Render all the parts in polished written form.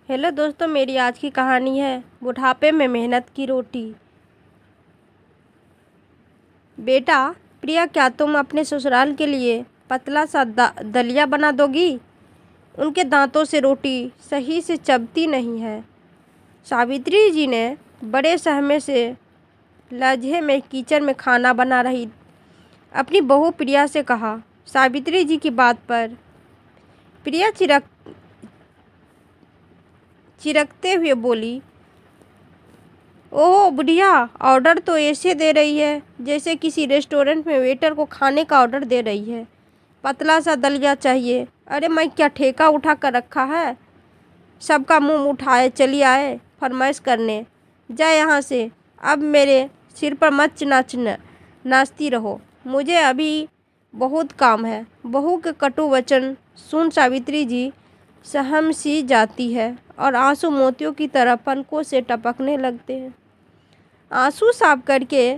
Hello दोस्तों, मेरी आज की कहानी है बुढ़ापे में मेहनत की रोटी। बेटा प्रिया, क्या तुम अपने ससुराल के लिए पतला सा दलिया बना दोगी? उनके दांतों से रोटी सही से चबती नहीं है। सावित्री जी ने बड़े सहमे से लहजे में किचन में खाना बना रही अपनी बहू प्रिया से कहा। सावित्री जी की बात पर प्रिया चिरकते हुए बोली, ओह बुढ़िया, ऑर्डर तो ऐसे दे रही है जैसे किसी रेस्टोरेंट में वेटर को खाने का ऑर्डर दे रही है। पतला सा दलिया चाहिए। अरे मैं क्या ठेका उठा कर रखा है? सबका मुंह उठाए चली आए फरमाइश करने। जा यहाँ से, अब मेरे सिर पर मत नाचती रहो, मुझे अभी बहुत काम है। बहू के कटु वचन सुन सावित्री जी सहम सी जाती है और आंसू मोतियों की तरह पलकों से टपकने लगते हैं। आंसू साफ करके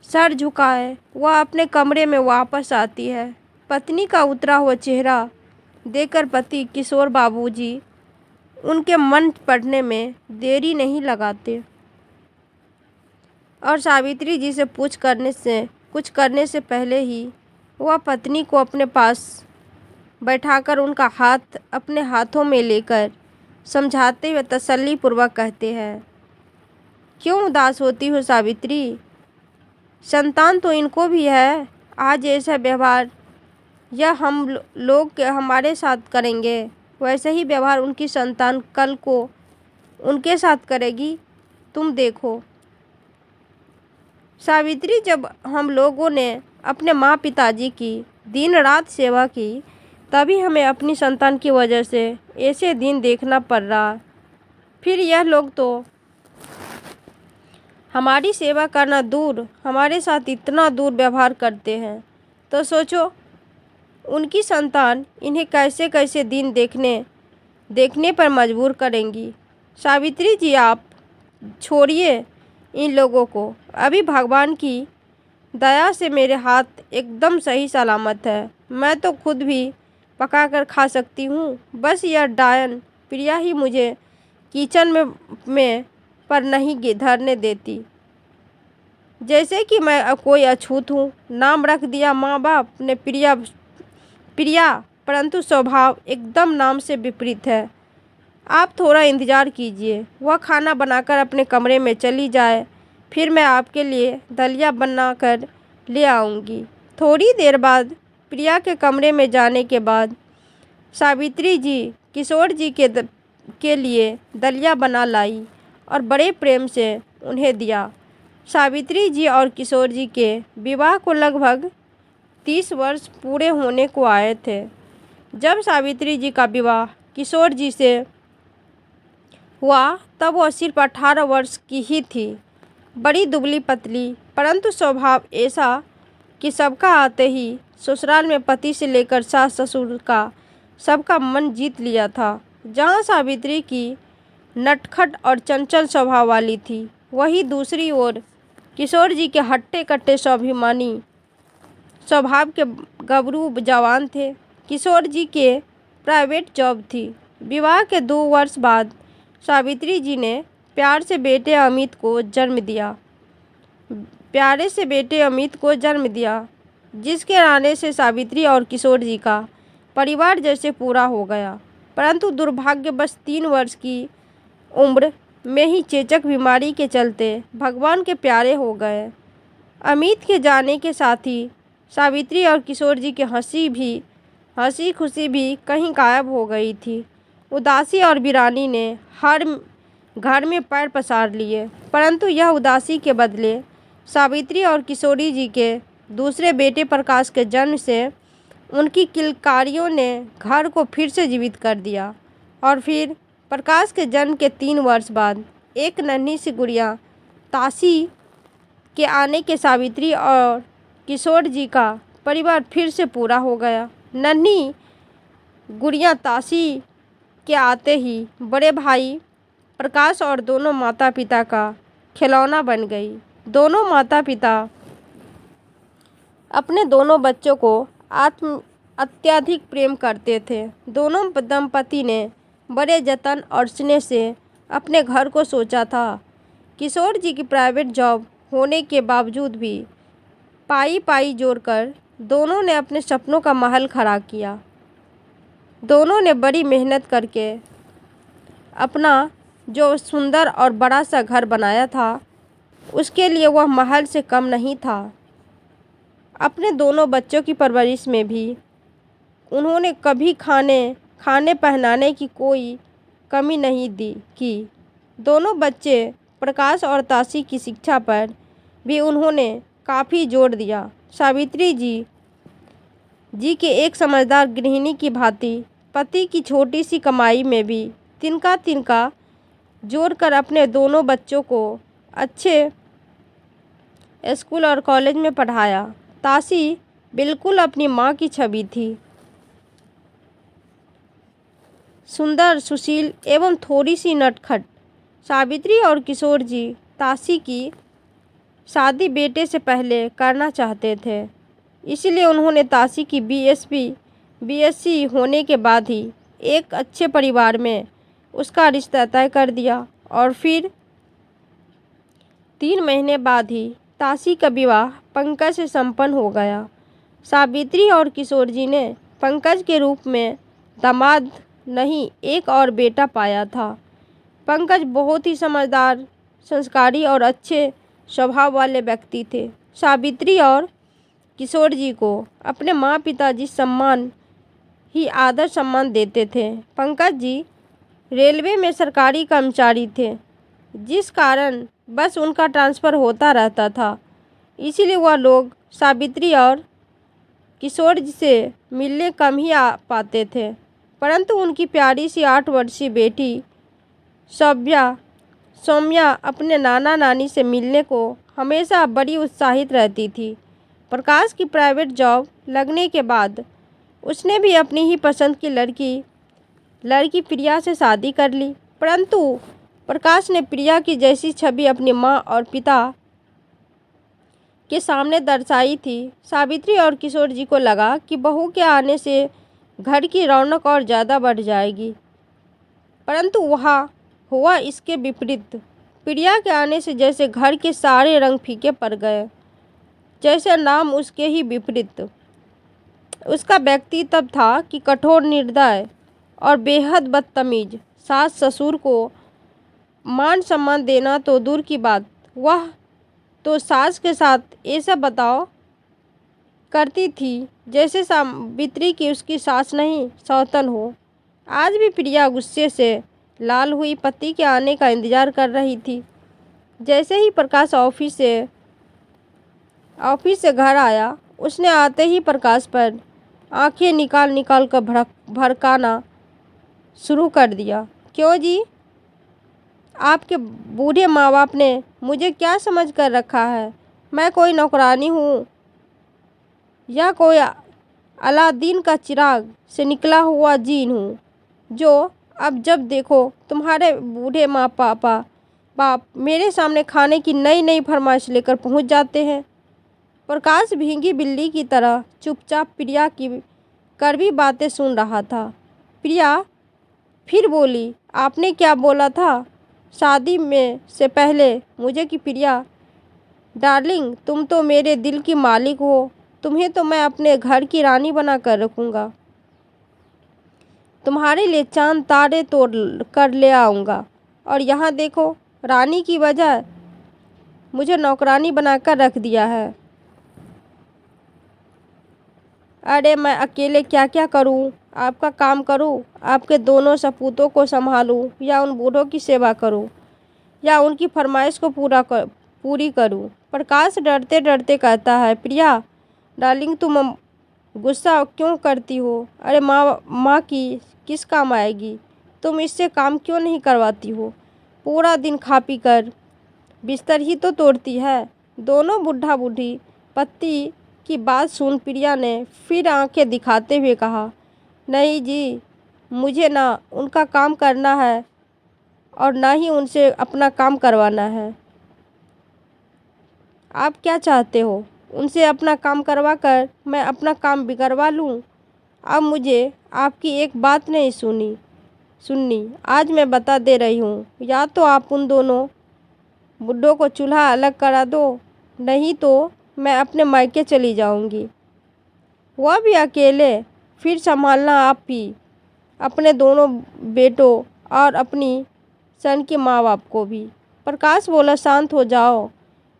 सर झुकाए वह अपने कमरे में वापस आती है। पत्नी का उतरा हुआ चेहरा देखकर पति किशोर बाबूजी उनके मन पड़ने में देरी नहीं लगाते और सावित्री जी से कुछ करने से पहले ही वह पत्नी को अपने पास बैठाकर उनका हाथ अपने हाथों में लेकर समझाते हुए तसल्लीपूर्वक कहते हैं, क्यों उदास होती हो सावित्री? संतान तो इनको भी है। आज ऐसा व्यवहार यह हम लोग हमारे साथ करेंगे, वैसे ही व्यवहार उनकी संतान कल को उनके साथ करेगी। तुम देखो सावित्री, जब हम लोगों ने अपने माँ पिताजी की दिन रात सेवा की, तभी हमें अपनी संतान की वजह से ऐसे दिन देखना पड़ रहा। फिर यह लोग तो हमारी सेवा करना दूर, हमारे साथ इतना दूर व्यवहार करते हैं। तो सोचो उनकी संतान इन्हें कैसे कैसे दिन देखने पर मजबूर करेंगी। सावित्री जी, आप छोड़िए इन लोगों को। अभी भगवान की दया से मेरे हाथ एकदम सही सलामत है। मैं तो खुद भी पका कर खा सकती हूँ। बस यह डायन प्रिया ही मुझे किचन में पर नहीं धरने देती, जैसे कि मैं कोई अछूत हूँ। नाम रख दिया माँ बाप ने प्रिया, परंतु स्वभाव एकदम नाम से विपरीत है। आप थोड़ा इंतज़ार कीजिए, वह खाना बनाकर अपने कमरे में चली जाए, फिर मैं आपके लिए दलिया बनाकर ले आऊँगी। थोड़ी देर बाद प्रिया के कमरे में जाने के बाद सावित्री जी किशोर जी के लिए दलिया बना लाई और बड़े प्रेम से उन्हें दिया। सावित्री जी और किशोर जी के विवाह को लगभग 30 वर्ष पूरे होने को आए थे। जब सावित्री जी का विवाह किशोर जी से हुआ तब वह सिर्फ 18 वर्ष की ही थी। बड़ी दुबली पतली, परंतु स्वभाव ऐसा कि सबका आते ही ससुराल में पति से लेकर सास ससुर का सबका मन जीत लिया था। जहाँ सावित्री की नटखट और चंचल स्वभाव वाली थी, वहीं दूसरी ओर किशोर जी के हट्टे कट्टे स्वाभिमानी स्वभाव के गबरू जवान थे। किशोर जी के प्राइवेट जॉब थी। विवाह के 2 वर्ष बाद सावित्री जी ने प्यारे से बेटे अमित को जन्म दिया, जिसके आने से सावित्री और किशोर जी का परिवार जैसे पूरा हो गया। परंतु दुर्भाग्यवश 3 वर्ष की उम्र में ही चेचक बीमारी के चलते भगवान के प्यारे हो गए। अमित के जाने के साथ ही सावित्री और किशोर जी की हंसी खुशी भी कहीं गायब हो गई थी। उदासी और वीरानी ने हर घर में पैर पसार लिए, परंतु यह उदासी के बदले सावित्री और किशोरी जी के दूसरे बेटे प्रकाश के जन्म से उनकी किलकारियों ने घर को फिर से जीवित कर दिया। और फिर प्रकाश के जन्म के 3 वर्ष बाद एक नन्ही सी गुड़िया ताशी के आने के सावित्री और किशोर जी का परिवार फिर से पूरा हो गया। नन्ही गुड़िया ताशी के आते ही बड़े भाई प्रकाश और दोनों माता पिता का खिलौना बन गई। दोनों माता पिता अपने दोनों बच्चों को अत्यधिक प्रेम करते थे। दोनों दंपति ने बड़े जतन और स्नेह से अपने घर को सोचा था। किशोर जी की प्राइवेट जॉब होने के बावजूद भी पाई पाई जोड़कर दोनों ने अपने सपनों का महल खड़ा किया। दोनों ने बड़ी मेहनत करके अपना जो सुंदर और बड़ा सा घर बनाया था, उसके लिए वह महल से कम नहीं था। अपने दोनों बच्चों की परवरिश में भी उन्होंने कभी खाने पहनाने की कोई कमी नहीं की। दोनों बच्चे प्रकाश और ताशी की शिक्षा पर भी उन्होंने काफ़ी जोर दिया। सावित्री जी के एक समझदार गृहिणी की भांति पति की छोटी सी कमाई में भी तिनका तिनका जोड़कर अपने दोनों बच्चों को अच्छे स्कूल और कॉलेज में पढ़ाया। ताशी बिल्कुल अपनी माँ की छवि थी, सुंदर, सुशील एवं थोड़ी सी नटखट। सावित्री और किशोर जी ताशी की शादी बेटे से पहले करना चाहते थे, इसलिए उन्होंने ताशी की बीएससी होने के बाद ही एक अच्छे परिवार में उसका रिश्ता तय कर दिया और फिर 3 महीने बाद ही ताशी का विवाह पंकज से संपन्न हो गया। सावित्री और किशोर जी ने पंकज के रूप में दामाद नहीं, एक और बेटा पाया था। पंकज बहुत ही समझदार, संस्कारी और अच्छे स्वभाव वाले व्यक्ति थे। सावित्री और किशोर जी को अपने माँ पिता जिस सम्मान ही आदर सम्मान देते थे। पंकज जी रेलवे में सरकारी कर्मचारी थे, जिस कारण बस उनका ट्रांसफ़र होता रहता था, इसीलिए वह लोग सावित्री और किशोर जी से मिलने कम ही आ पाते थे। परंतु उनकी प्यारी सी 8 वर्षीय बेटी सौम्या अपने नाना नानी से मिलने को हमेशा बड़ी उत्साहित रहती थी। प्रकाश की प्राइवेट जॉब लगने के बाद उसने भी अपनी ही पसंद की लड़की प्रिया से शादी कर ली। परंतु प्रकाश ने प्रिया की जैसी छवि अपनी माँ और पिता के सामने दर्शाई थी। सावित्री और किशोर जी को लगा कि बहू के आने से घर की रौनक और ज़्यादा बढ़ जाएगी, परंतु वहाँ हुआ इसके विपरीत। प्रिया के आने से जैसे घर के सारे रंग फीके पड़ गए, जैसे नाम उसके ही विपरीत। उसका व्यक्तित्व था कि कठोर, निर्दय और बेहद बदतमीज। सास ससुर को मान सम्मान देना तो दूर की बात, वह तो सास के साथ ऐसा बर्ताव करती थी जैसे सावित्री की उसकी सास नहीं, सौतन हो। आज भी प्रिया गुस्से से लाल हुई पति के आने का इंतजार कर रही थी। जैसे ही प्रकाश ऑफिस से घर आया, उसने आते ही प्रकाश पर आंखें निकाल कर भड़काना शुरू कर दिया। क्यों जी, आपके बूढ़े माँ बाप ने मुझे क्या समझ कर रखा है? मैं कोई नौकरानी हूँ या कोई अलादीन का चिराग से निकला हुआ जीन हूँ, जो अब जब देखो तुम्हारे बूढ़े माँ बाप मेरे सामने खाने की नई नई फरमाइश लेकर पहुँच जाते हैं। प्रकाश भींगी बिल्ली की तरह चुपचाप प्रिया की कड़वी बातें सुन रहा था। प्रिया फिर बोली, आपने क्या बोला था शादी में से पहले मुझे कि प्रिया डार्लिंग, तुम तो मेरे दिल की मालिक हो, तुम्हें तो मैं अपने घर की रानी बना कर रखूँगा, तुम्हारे लिए चांद तारे तोड़ कर ले आऊँगा, और यहाँ देखो रानी की बजाय मुझे नौकरानी बनाकर रख दिया है। अरे मैं अकेले क्या क्या करूँ? आपका काम करूँ, आपके दोनों सपूतों को संभालूँ, या उन बूढ़ों की सेवा करूँ, या उनकी फरमाइश को पूरी करूँ? प्रकाश डरते डरते कहता है, प्रिया डार्लिंग, तुम गुस्सा क्यों करती हो? अरे माँ की किस काम आएगी? तुम इससे काम क्यों नहीं करवाती हो? पूरा दिन खा पी कर बिस्तर ही तो तोड़ती है। दोनों बुढ़ा बूढ़ी पति की बात सुन प्रिया ने फिर आंखें दिखाते हुए कहा, नहीं जी, मुझे ना उनका काम करना है और ना ही उनसे अपना काम करवाना है। आप क्या चाहते हो? उनसे अपना काम करवा कर मैं अपना काम बिगड़वा लूँ? अब मुझे आपकी एक बात नहीं सुनी। सुन्नी, आज मैं बता दे रही हूँ, या तो आप उन दोनों बुड्ढों को चूल्हा अलग करा दो, नहीं तो मैं अपने मायके चली जाऊँगी। वह भी अकेले, फिर संभालना आप ही, अपने दोनों बेटों और अपनी सन के माँ बाप को भी। प्रकाश बोला, शांत हो जाओ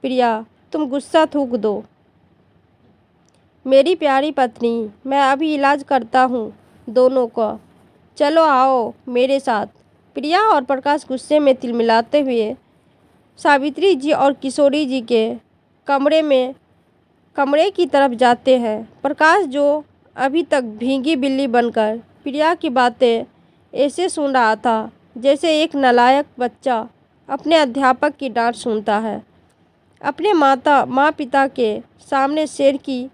प्रिया, तुम गुस्सा थूक दो। मेरी प्यारी पत्नी, मैं अभी इलाज करता हूँ दोनों का, चलो आओ मेरे साथ। प्रिया और प्रकाश गुस्से में तिलमिलाते हुए सावित्री जी और किशोरी जी के कमरे की तरफ जाते हैं। प्रकाश, जो अभी तक भीगी बिल्ली बनकर प्रिया की बातें ऐसे सुन रहा था जैसे एक नालायक बच्चा अपने अध्यापक की डांट सुनता है, अपने माँ पिता के सामने शेर की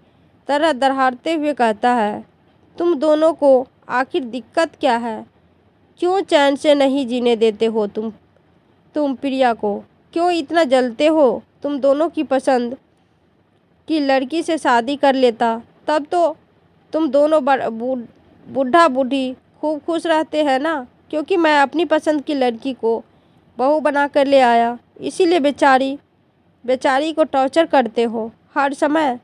तरह दरहाड़ते हुए कहता है, तुम दोनों को आखिर दिक्कत क्या है? क्यों चैन से नहीं जीने देते हो तुम प्रिया को? क्यों इतना जलते हो? तुम दोनों की पसंद की लड़की से शादी कर लेता, तब तो तुम दोनों बूढ़ा बूढ़ी खूब खुश रहते हैं ना, क्योंकि मैं अपनी पसंद की लड़की को बहू बना कर ले आया, इसीलिए बेचारी को टॉर्चर करते हो हर समय।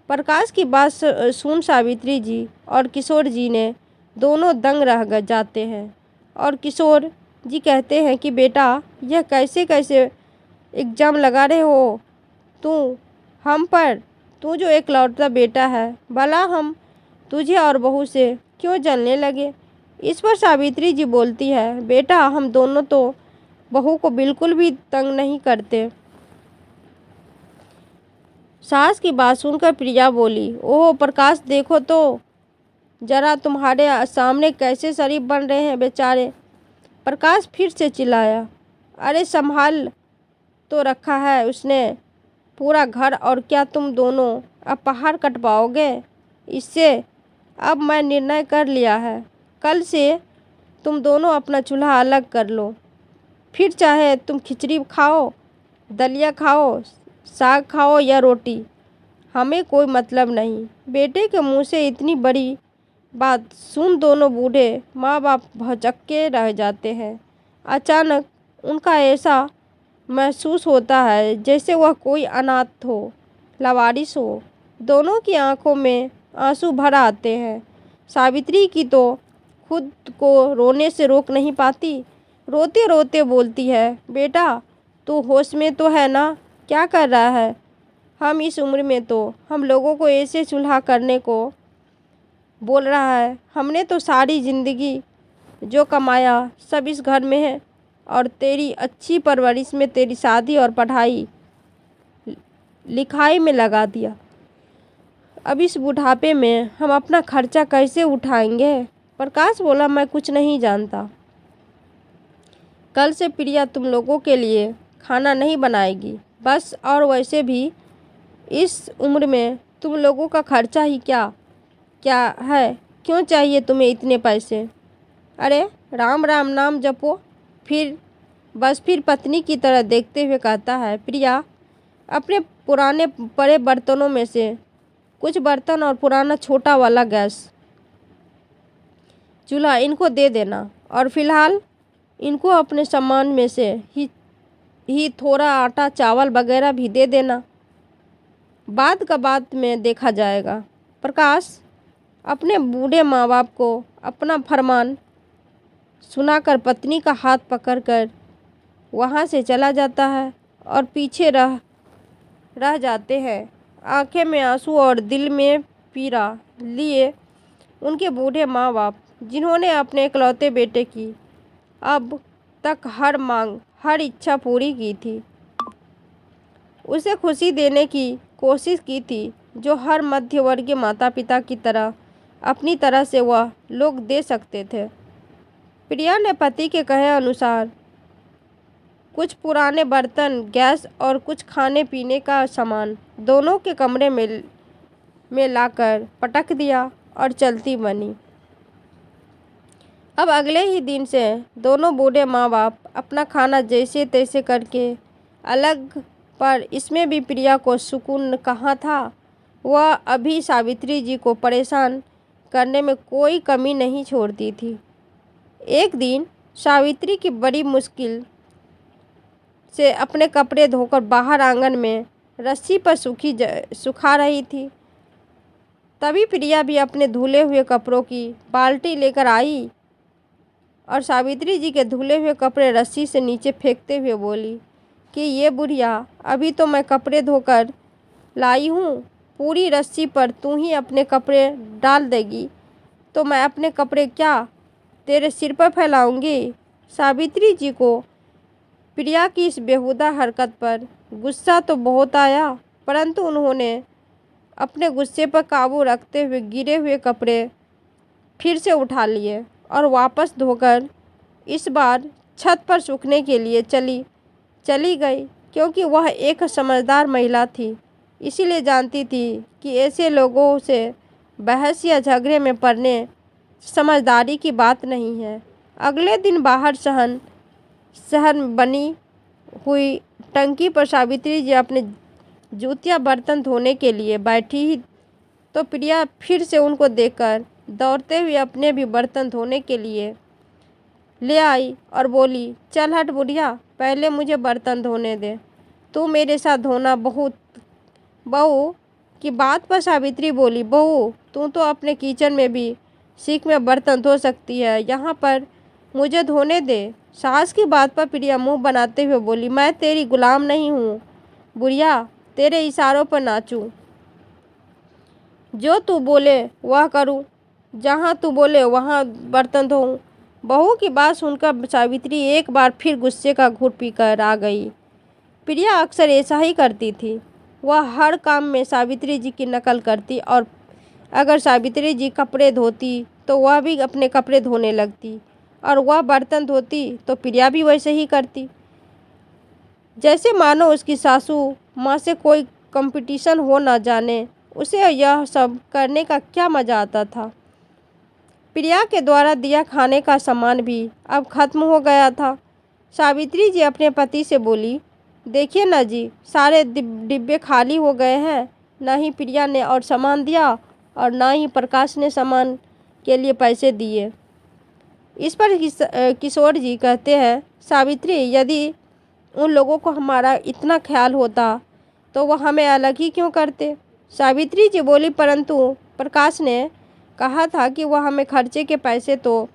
प्रकाश की बात सुन सावित्री जी और किशोर जी ने दोनों दंग रह जाते हैं, और किशोर जी कहते हैं कि बेटा, यह कैसे कैसे इल्ज़ाम लगा रहे हो तू हम पर? तू जो एकलौता बेटा है, भला हम तुझे और बहू से क्यों जलने लगे? इस पर सावित्री जी बोलती है, बेटा, हम दोनों तो बहू को बिल्कुल भी तंग नहीं करते। सास की बात सुनकर प्रिया बोली, ओह प्रकाश, देखो तो जरा तुम्हारे सामने कैसे शरीफ बन रहे हैं बेचारे। प्रकाश फिर से चिल्लाया, अरे संभाल तो रखा है उसने पूरा घर, और क्या तुम दोनों अब पहाड़ कटवाओगे इससे? अब मैं निर्णय कर लिया है, कल से तुम दोनों अपना चूल्हा अलग कर लो, फिर चाहे तुम खिचड़ी खाओ, दलिया खाओ, साग खाओ या रोटी, हमें कोई मतलब नहीं। बेटे के मुंह से इतनी बड़ी बात सुन दोनों बूढ़े माँ बाप भौचक्के रह जाते हैं। अचानक उनका ऐसा महसूस होता है जैसे वह कोई अनाथ हो, लावारिस हो। दोनों की आंखों में आंसू भर आते हैं। सावित्री की तो खुद को रोने से रोक नहीं पाती, रोते रोते बोलती है, बेटा, तू होश में तो है ना? क्या कर रहा है? हम इस उम्र में तो हम लोगों को ऐसे चूल्हा करने को बोल रहा है? हमने तो सारी ज़िंदगी जो कमाया सब इस घर में है, और तेरी अच्छी परवरिश में, तेरी शादी और पढ़ाई लिखाई में लगा दिया। अब इस बुढ़ापे में हम अपना खर्चा कैसे उठाएंगे? प्रकाश बोला, मैं कुछ नहीं जानता। कल से प्रिया तुम लोगों के लिए खाना नहीं बनाएगी बस, और वैसे भी इस उम्र में तुम लोगों का खर्चा ही क्या क्या है? क्यों चाहिए तुम्हें इतने पैसे? अरे राम राम नाम जपो। फिर पत्नी की तरह देखते हुए कहता है, प्रिया, अपने पुराने बड़े बर्तनों में से कुछ बर्तन और पुराना छोटा वाला गैस चूल्हा इनको दे देना, और फिलहाल इनको अपने सामान में से ही थोड़ा आटा चावल वगैरह भी दे देना, बाद का बाद में देखा जाएगा। प्रकाश अपने बूढ़े माँ बाप को अपना फरमान सुनाकर पत्नी का हाथ पकड़कर वहाँ से चला जाता है, और पीछे रह जाते हैं आंखें में आंसू और दिल में पीड़ा लिए उनके बूढ़े माँ बाप, जिन्होंने अपने इकलौते बेटे की अब तक हर मांग, हर इच्छा पूरी की थी, उसे खुशी देने की कोशिश की थी, जो हर मध्यवर्गीय माता पिता की तरह अपनी तरह से वह लोग दे सकते थे। प्रिया ने पति के कहे अनुसार कुछ पुराने बर्तन, गैस और कुछ खाने पीने का सामान दोनों के कमरे में लाकर पटक दिया और चलती बनी। अब अगले ही दिन से दोनों बूढ़े माँ बाप अपना खाना जैसे तैसे करके अलग, पर इसमें भी प्रिया को सुकून कहाँ था। वह अभी सावित्री जी को परेशान करने में कोई कमी नहीं छोड़ती थी। एक दिन सावित्री की बड़ी मुश्किल से अपने कपड़े धोकर बाहर आंगन में रस्सी पर सुखा रही थी। तभी प्रिया भी अपने धुले हुए कपड़ों की बाल्टी लेकर आई और सावित्री जी के धुले हुए कपड़े रस्सी से नीचे फेंकते हुए बोली कि ये बुढ़िया, अभी तो मैं कपड़े धोकर लाई हूँ, पूरी रस्सी पर तू ही अपने कपड़े डाल देगी तो मैं अपने कपड़े क्या तेरे सिर पर फैलाऊंगी। सावित्री जी को प्रिया की इस बेहुदा हरकत पर गुस्सा तो बहुत आया, परंतु उन्होंने अपने गुस्से पर काबू रखते हुए गिरे हुए कपड़े फिर से उठा लिए और वापस धोकर इस बार छत पर सूखने के लिए चली गई, क्योंकि वह एक समझदार महिला थी, इसीलिए जानती थी कि ऐसे लोगों से बहस या झगड़े में पड़ने समझदारी की बात नहीं है। अगले दिन बाहर शहर में बनी हुई टंकी पर सावित्री जी अपने जूतियाँ बर्तन धोने के लिए बैठी ही तो प्रिया फिर से उनको देखकर दौड़ते हुए अपने भी बर्तन धोने के लिए ले आई और बोली, चल हट बुढ़िया, पहले मुझे बर्तन धोने दे, तू मेरे साथ धोना। बहू की बात पर सावित्री बोली, बहू तू तो अपने किचन में भी सीख में बर्तन धो सकती है, यहाँ पर मुझे धोने दे। सास की बात पर प्रिया मुंह बनाते हुए बोली, मैं तेरी गुलाम नहीं हूँ बुढ़िया, तेरे इशारों पर नाचूं, जो तू बोले वह करूं, जहाँ तू बोले वहाँ बर्तन धोऊं। बहू की बात सुनकर सावित्री एक बार फिर गुस्से का घूंट पीकर आ गई। प्रिया अक्सर ऐसा ही करती थी, वह हर काम में सावित्री जी की नकल करती और अगर सावित्री जी कपड़े धोती तो वह भी अपने कपड़े धोने लगती और वह बर्तन धोती तो प्रिया भी वैसे ही करती, जैसे मानो उसकी सासू माँ से कोई कंपटीशन हो ना जाने उसे यह सब करने का क्या मज़ा आता था। प्रिया के द्वारा दिया खाने का सामान भी अब खत्म हो गया था। सावित्री जी अपने पति से बोली, देखिए ना जी, सारे डिब्बे खाली हो गए हैं, ना ही प्रिया ने और सामान दिया और ना ही प्रकाश ने सामान के लिए पैसे दिए। इस पर किशोर जी कहते हैं, सावित्री, यदि उन लोगों को हमारा इतना ख्याल होता तो वह हमें अलग ही क्यों करते। सावित्री जी बोली, परंतु प्रकाश ने कहा था कि वह हमें खर्चे के पैसे तो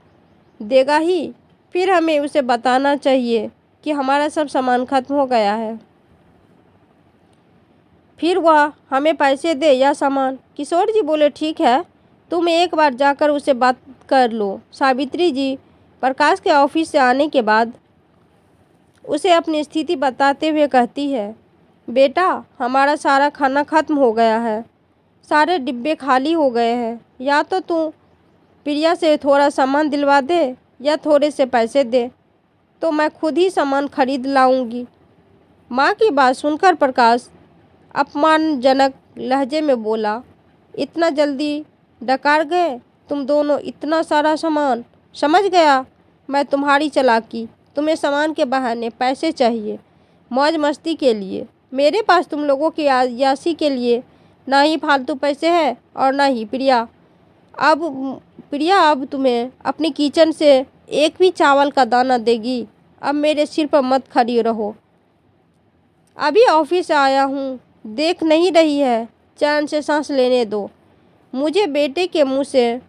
देगा ही, फिर हमें उसे बताना चाहिए कि हमारा सब सामान खत्म हो गया है, फिर वह हमें पैसे दे या सामान। किशोर जी बोले, ठीक है, तुम एक बार जाकर उसे बात कर लो। सावित्री जी प्रकाश के ऑफिस से आने के बाद उसे अपनी स्थिति बताते हुए कहती है, बेटा, हमारा सारा खाना खत्म हो गया है, सारे डिब्बे खाली हो गए हैं, या तो तू प्रिया से थोड़ा सामान दिलवा दे या थोड़े से पैसे दे तो मैं खुद ही सामान खरीद लाऊंगी। माँ की बात सुनकर प्रकाश अपमानजनक लहजे में बोला, इतना जल्दी डकार गए तुम दोनों, इतना सारा सामान। समझ गया मैं तुम्हारी चालाकी, तुम्हें सामान के बहाने पैसे चाहिए मौज मस्ती के लिए। मेरे पास तुम लोगों की यासी के लिए ना ही फालतू पैसे हैं और ना ही प्रिया अब तुम्हें अपनी किचन से एक भी चावल का दाना देगी। अब मेरे सिर पर मत खड़ी रहो, अभी ऑफिस आया हूँ, देख नहीं रही है, चैन से सांस लेने दो मुझे। बेटे के मुंह से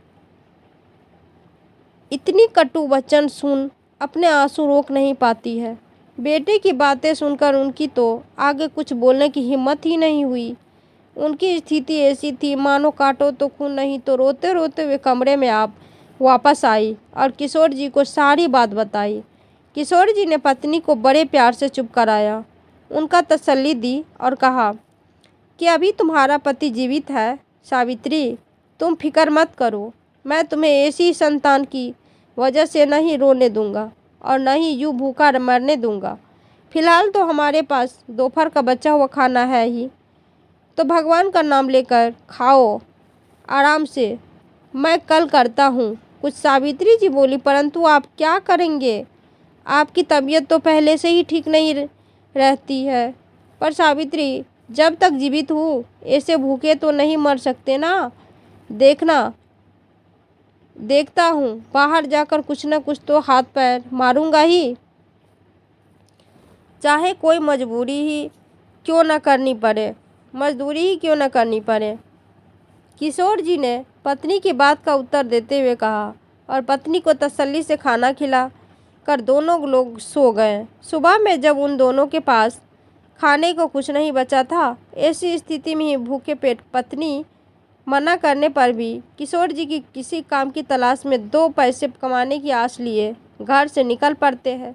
इतनी कटु वचन सुन अपने आंसू रोक नहीं पाती है। बेटे की बातें सुनकर उनकी तो आगे कुछ बोलने की हिम्मत ही नहीं हुई। उनकी स्थिति ऐसी थी मानो काटो तो खून, नहीं तो रोते रोते वे कमरे में आप वापस आई और किशोर जी को सारी बात बताई। किशोर जी ने पत्नी को बड़े प्यार से चुप कराया, उनका तसल्ली दी और कहा कि अभी तुम्हारा पति जीवित है सावित्री, तुम फिक्र मत करो, मैं तुम्हें ऐसी संतान की वजह से नहीं रोने दूंगा और न ही यूँ भूखा मरने दूंगा। फिलहाल तो हमारे पास दोपहर का बचा हुआ खाना है ही, तो भगवान का नाम लेकर खाओ आराम से, मैं कल करता हूँ कुछ। सावित्री जी बोली, परंतु आप क्या करेंगे, आपकी तबीयत तो पहले से ही ठीक नहीं रहती है। पर सावित्री, जब तक जीवित हूँ ऐसे भूखे तो नहीं मर सकते ना, देखना देखता हूँ, बाहर जाकर कुछ न कुछ तो हाथ पैर मारूंगा ही, चाहे कोई मजबूरी ही क्यों न करनी पड़े, मजदूरी ही क्यों न करनी पड़े। किशोर जी ने पत्नी की बात का उत्तर देते हुए कहा और पत्नी को तसल्ली से खाना खिला कर दोनों लोग सो गए। सुबह में जब उन दोनों के पास खाने को कुछ नहीं बचा था, ऐसी स्थिति में ही भूखे पेट पत्नी मना करने पर भी किशोर जी की किसी काम की तलाश में 2 पैसे कमाने की आस लिए घर से निकल पड़ते हैं।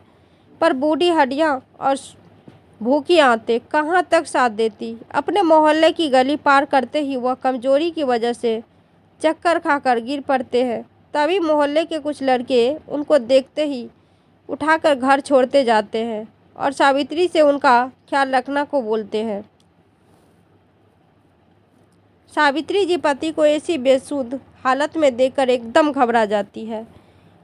पर बूढ़ी हड्डियां और भूखी आंतें कहाँ तक साथ देती। अपने मोहल्ले की गली पार करते ही वह कमजोरी की वजह से चक्कर खाकर गिर पड़ते हैं। तभी मोहल्ले के कुछ लड़के उनको देखते ही उठाकर घर छोड़ते जाते हैं और सावित्री से उनका ख्याल रखना को बोलते हैं। सावित्री जी पति को ऐसी बेसुध हालत में देखकर एकदम घबरा जाती है।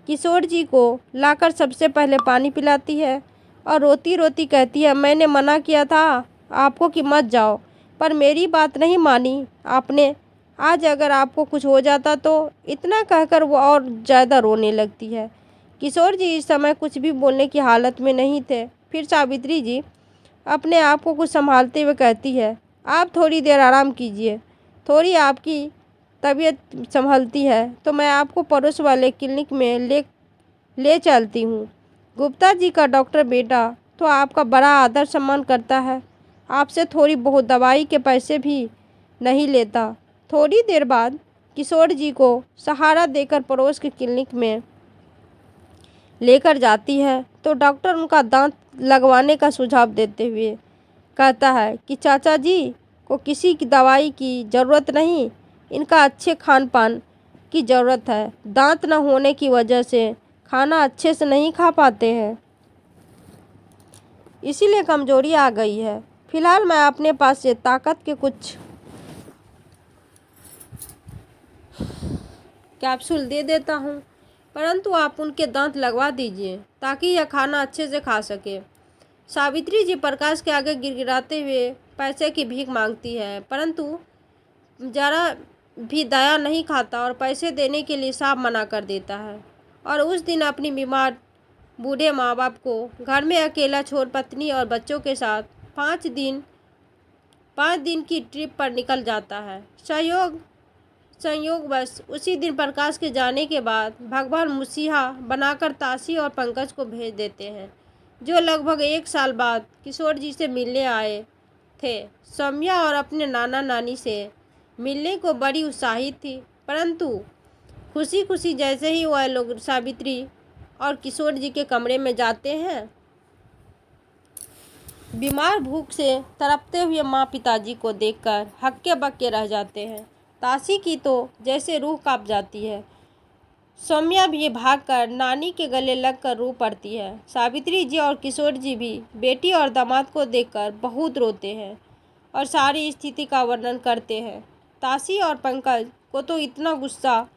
किशोर जी को लाकर सबसे पहले पानी पिलाती है और रोती रोती कहती है, मैंने मना किया था आपको कि मत जाओ, पर मेरी बात नहीं मानी आपने। आज अगर आपको कुछ हो जाता तो। इतना कहकर वो और ज़्यादा रोने लगती है। किशोर जी इस समय कुछ भी बोलने की हालत में नहीं थे। फिर सावित्री जी अपने आप को कुछ संभालते हुए कहती है, आप थोड़ी देर आराम कीजिए, थोड़ी आपकी तबीयत संभलती है तो मैं आपको पड़ोस वाले क्लिनिक में ले चलती हूँ। गुप्ता जी का डॉक्टर बेटा तो आपका बड़ा आदर सम्मान करता है, आपसे थोड़ी बहुत दवाई के पैसे भी नहीं लेता। थोड़ी देर बाद किशोर जी को सहारा देकर पड़ोस के क्लिनिक में लेकर जाती है तो डॉक्टर उनका दांत लगवाने का सुझाव देते हुए कहता है कि चाचा जी को किसी की दवाई की ज़रूरत नहीं, इनका अच्छे खान पान की ज़रूरत है। दांत न होने की वजह से खाना अच्छे से नहीं खा पाते हैं, इसीलिए कमजोरी आ गई है। फिलहाल मैं अपने पास से ताकत के कुछ कैप्सूल दे देता हूँ, परंतु आप उनके दांत लगवा दीजिए ताकि यह खाना अच्छे से खा सके। सावित्री जी प्रकाश के आगे गिड़गिड़ाते हुए पैसे की भीख मांगती है, परंतु जरा भी दया नहीं खाता और पैसे देने के लिए साफ मना कर देता है। और उस दिन अपनी बीमार बूढ़े माँ बाप को घर में अकेला छोड़ पत्नी और बच्चों के साथ 5 दिन की ट्रिप पर निकल जाता है। संयोगवश उसी दिन प्रकाश के जाने के बाद भगवान मुसीहा बनाकर ताशी और पंकज को भेज देते हैं, जो लगभग 1 साल बाद किशोर जी से मिलने आए थे। सौम्या और अपने नाना नानी से मिलने को बड़ी उत्साहित थी, परंतु खुशी खुशी जैसे ही वह लोग सावित्री और किशोर जी के कमरे में जाते हैं, बीमार भूख से तड़पते हुए माँ पिताजी को देखकर हक्के बक्के रह जाते हैं। ताशी की तो जैसे रूह कांप जाती है। सौम्या भी भागकर नानी के गले लगकर रो पड़ती है। सावित्री जी और किशोर जी भी बेटी और दामाद को देखकर बहुत रोते हैं और सारी स्थिति का वर्णन करते हैं। ताशी और पंकज को तो इतना गुस्सा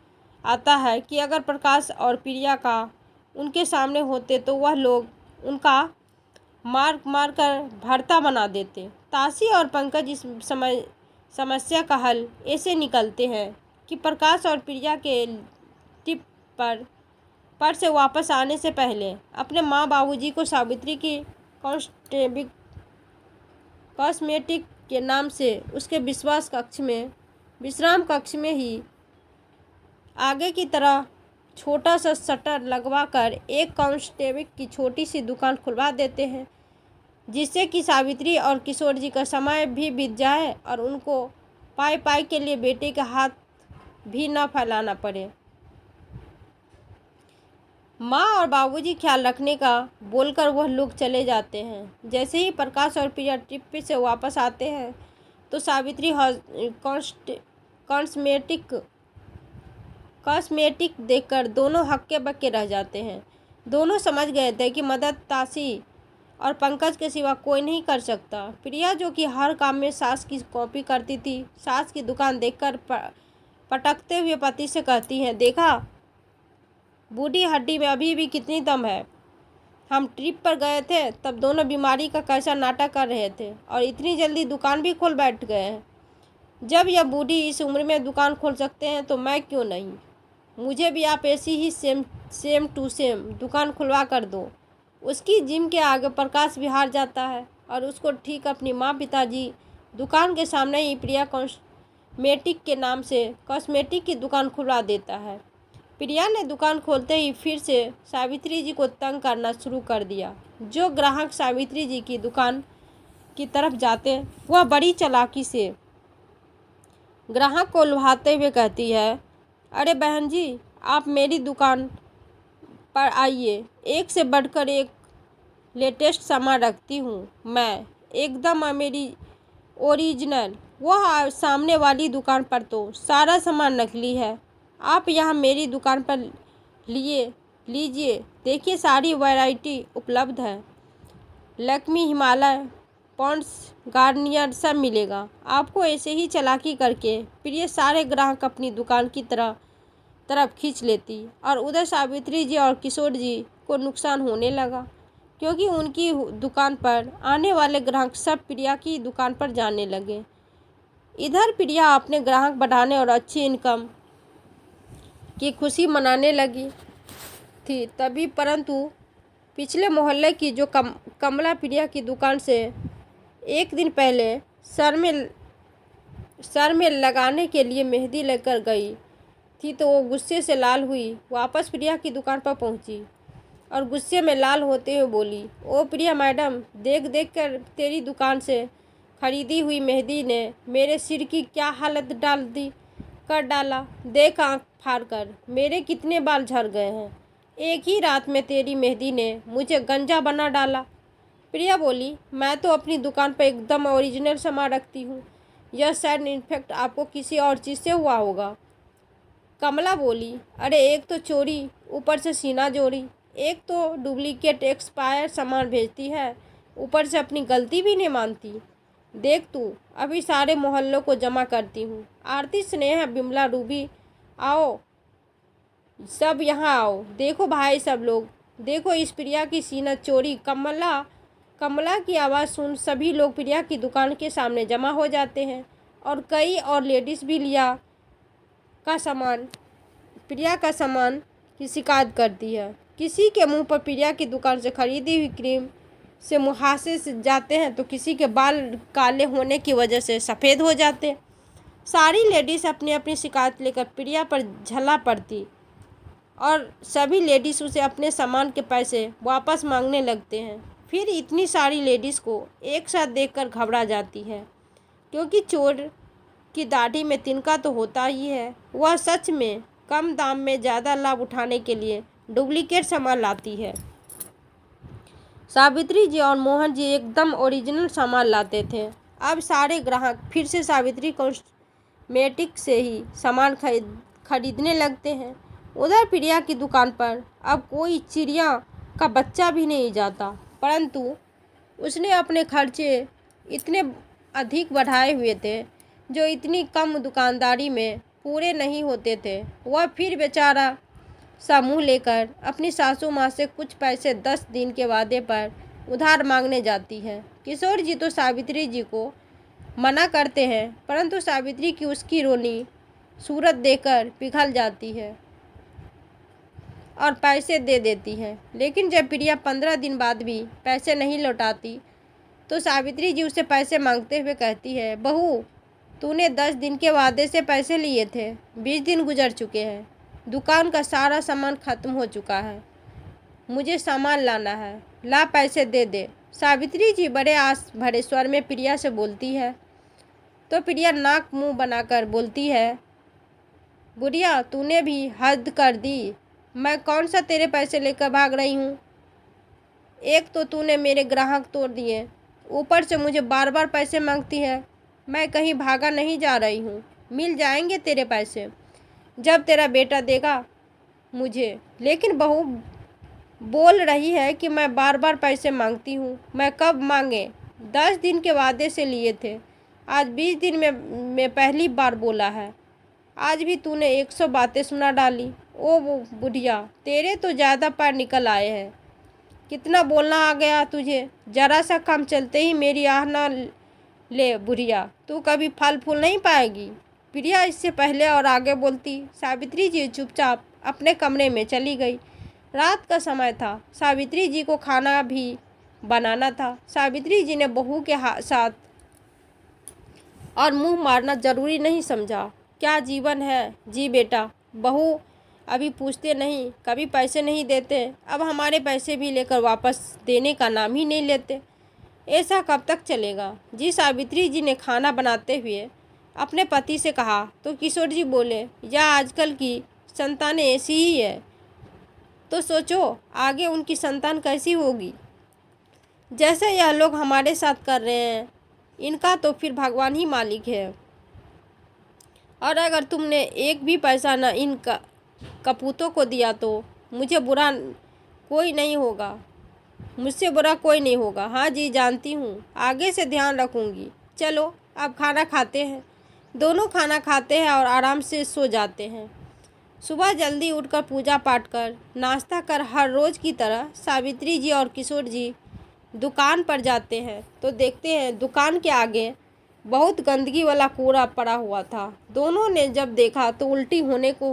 आता है कि अगर प्रकाश और प्रिया का उनके सामने होते तो वह लोग उनका मार मार कर भरता बना देते। ताशी और पंकज इस समस्या का हल ऐसे निकलते हैं कि प्रकाश और प्रिया के टिप पर से वापस आने से पहले अपने माँ बाबूजी को सावित्री की कॉस्मेटिक के नाम से उसके विश्राम कक्ष में ही आगे की तरह छोटा सा शटर लगवाकर एक कांस्टेबल की छोटी सी दुकान खुलवा देते हैं, जिससे कि सावित्री और किशोर जी का समय भी बीत जाए और उनको पाई के लिए बेटे के हाथ भी न फैलाना पड़े। माँ और बाबूजी ख्याल रखने का बोलकर वह लोग चले जाते हैं। जैसे ही प्रकाश और प्रिया ट्रिप से वापस आते हैं तो सावित्री कॉस्मेटिक देखकर दोनों हक्के बक्के रह जाते हैं। दोनों समझ गए थे कि मदद ताशी और पंकज के सिवा कोई नहीं कर सकता। प्रिया जो कि हर काम में सास की कॉपी करती थी, सास की दुकान देखकर पटकते हुए पति से कहती हैं, देखा बूढ़ी हड्डी में अभी भी कितनी दम है। हम ट्रिप पर गए थे तब दोनों बीमारी का कैसा नाटक कर रहे थे और इतनी जल्दी दुकान भी खोल बैठ गए हैं। जब यह बूढ़ी इस उम्र में दुकान खोल सकते हैं तो मैं क्यों नहीं। मुझे भी आप ऐसी ही सेम टू सेम दुकान खुलवा कर दो। उसकी जिम के आगे प्रकाश विहार जाता है और उसको ठीक अपनी माँ पिताजी दुकान के सामने ही प्रिया कॉस्मेटिक के नाम से कॉस्मेटिक की दुकान खुलवा देता है। प्रिया ने दुकान खोलते ही फिर से सावित्री जी को तंग करना शुरू कर दिया। जो ग्राहक सावित्री जी की दुकान की तरफ जाते वह बड़ी चालाकी से ग्राहक को लुभाते हुए कहती है, अरे बहन जी, आप मेरी दुकान पर आइए, एक से बढ़कर एक लेटेस्ट सामान रखती हूँ मैं, एकदम मेरी ओरिजिनल। वह सामने वाली दुकान पर तो सारा सामान नकली है, आप यहाँ मेरी दुकान पर लीजिए, देखिए सारी वैरायटी उपलब्ध है, लैक्मे, हिमालय, पॉन्ड्स, गार्नियर सब मिलेगा आपको। ऐसे ही चालाकी करके प्रिय सारे ग्राहक अपनी दुकान की तरफ खींच लेती और उधर सावित्री जी और किशोर जी को नुकसान होने लगा, क्योंकि उनकी दुकान पर आने वाले ग्राहक सब प्रिया की दुकान पर जाने लगे। इधर प्रिया अपने ग्राहक बढ़ाने और अच्छी इनकम की खुशी मनाने लगी थी तभी, परंतु पिछले मोहल्ले की जो कमला प्रिया की दुकान से एक दिन पहले सर में लगाने के लिए मेहंदी लेकर गई थी, तो वो गुस्से से लाल हुई वापस प्रिया की दुकान पर पहुंची और गुस्से में लाल होते हुए बोली, ओ प्रिया मैडम, देख कर तेरी दुकान से खरीदी हुई मेहंदी ने मेरे सिर की क्या हालत कर डाला। देख आँख फाड़ कर मेरे कितने बाल झड़ गए हैं। एक ही रात में तेरी मेहंदी ने मुझे गंजा बना डाला। प्रिया बोली, मैं तो अपनी दुकान पर एकदम ओरिजिनल सामान रखती हूँ, यह शायद इन्फेक्ट आपको किसी और चीज़ से हुआ होगा। कमला बोली, अरे एक तो चोरी, ऊपर से सीना जोड़ी, एक तो डुप्लीकेट एक्सपायर सामान भेजती है, ऊपर से अपनी गलती भी नहीं मानती। देख तू, अभी सारे मोहल्लों को जमा करती हूँ। आरती, स्नेहा, बिमला, रूबी, आओ सब यहाँ आओ, देखो भाई सब लोग, देखो इस प्रिया की सीना चोरी। कमला की आवाज़ सुन सभी लोग प्रिया की दुकान के सामने जमा हो जाते हैं और कई और लेडीज़ भी प्रिया का सामान की शिकायत करती है। किसी के मुंह पर प्रिया की दुकान से खरीदी हुई क्रीम से मुहासे से जाते हैं, तो किसी के बाल काले होने की वजह से सफ़ेद हो जाते। सारी लेडीज़ अपनी अपनी शिकायत लेकर प्रिया पर झल्ला पड़ती और सभी लेडीज़ उसे अपने सामान के पैसे वापस मांगने लगते हैं। फिर इतनी सारी लेडीज़ को एक साथ देखकर घबरा जाती है, क्योंकि चोर की दाढ़ी में तिनका तो होता ही है। वह सच में कम दाम में ज़्यादा लाभ उठाने के लिए डुप्लीकेट सामान लाती है। सावित्री जी और मोहन जी एकदम ओरिजिनल सामान लाते थे। अब सारे ग्राहक फिर से सावित्री कॉस्मेटिक से ही सामान खरीदने लगते हैं। उधर प्रिया की दुकान पर अब कोई चिड़िया का बच्चा भी नहीं जाता, परंतु उसने अपने खर्चे इतने अधिक बढ़ाए हुए थे जो इतनी कम दुकानदारी में पूरे नहीं होते थे। वह फिर बेचारा सा मुँह लेकर अपनी सासू माँ से कुछ पैसे 10 दिन के वादे पर उधार मांगने जाती है। किशोर जी तो सावित्री जी को मना करते हैं, परंतु सावित्री की उसकी रोनी सूरत देखकर पिघल जाती है और पैसे दे देती है। लेकिन जब प्रिया 15 दिन बाद भी पैसे नहीं लौटाती, तो सावित्री जी उसे पैसे मांगते हुए कहती है, बहू, तूने 10 दिन के वादे से पैसे लिए थे, 20 दिन गुजर चुके हैं, दुकान का सारा सामान ख़त्म हो चुका है, मुझे सामान लाना है, ला पैसे दे दे। सावित्री जी बड़े आस भरे स्वर में प्रिया से बोलती है, तो प्रिया नाक मुंह बनाकर बोलती है, बुढ़िया, तूने भी हद कर दी। मैं कौन सा तेरे पैसे लेकर भाग रही हूँ? एक तो तूने मेरे ग्राहक तोड़ दिए, ऊपर से मुझे बार बार पैसे मांगती है। मैं कहीं भागा नहीं जा रही हूँ, मिल जाएंगे तेरे पैसे जब तेरा बेटा देगा मुझे। लेकिन बहू बोल रही है कि मैं बार बार पैसे मांगती हूँ, मैं कब मांगे? 10 दिन के वादे से लिए थे, आज 20 दिन में पहली बार बोला है। आज भी तूने 100 बातें सुना डाली। ओ बुढ़िया, तेरे तो ज़्यादा पैर निकल आए हैं, कितना बोलना आ गया तुझे। ज़रा सा काम चलते ही मेरी आह ना ले बुढ़िया, तू कभी फल फूल नहीं पाएगी। प्रिया इससे पहले और आगे बोलती। सावित्री जी चुपचाप अपने कमरे में चली गई। रात का समय था। सावित्री जी को खाना भी बनाना था। सावित्री जी ने बहू के साथ और मुंह मारना जरूरी नहीं समझा। क्या जीवन है जी बेटा, बहू अभी पूछते नहीं, कभी पैसे नहीं देते, अब हमारे पैसे भी लेकर वापस देने का नाम ही नहीं लेते। ऐसा कब तक चलेगा जी? सावित्री जी ने खाना बनाते हुए अपने पति से कहा तो किशोर जी बोले, या आजकल की संतानें ऐसी ही है, तो सोचो आगे उनकी संतान कैसी होगी। जैसे यह लोग हमारे साथ कर रहे हैं, इनका तो फिर भगवान ही मालिक है। और अगर तुमने एक भी पैसा न इन कपूतों को दिया तो मुझे बुरा कोई नहीं होगा, मुझसे बुरा कोई नहीं होगा। हाँ जी जानती हूँ, आगे से ध्यान रखूँगी। चलो अब खाना खाते हैं। दोनों खाना खाते हैं और आराम से सो जाते हैं। सुबह जल्दी उठकर पूजा पाठ कर नाश्ता कर हर रोज़ की तरह सावित्री जी और किशोर जी दुकान पर जाते हैं तो देखते हैं दुकान के आगे बहुत गंदगी वाला कूड़ा पड़ा हुआ था। दोनों ने जब देखा तो उल्टी होने को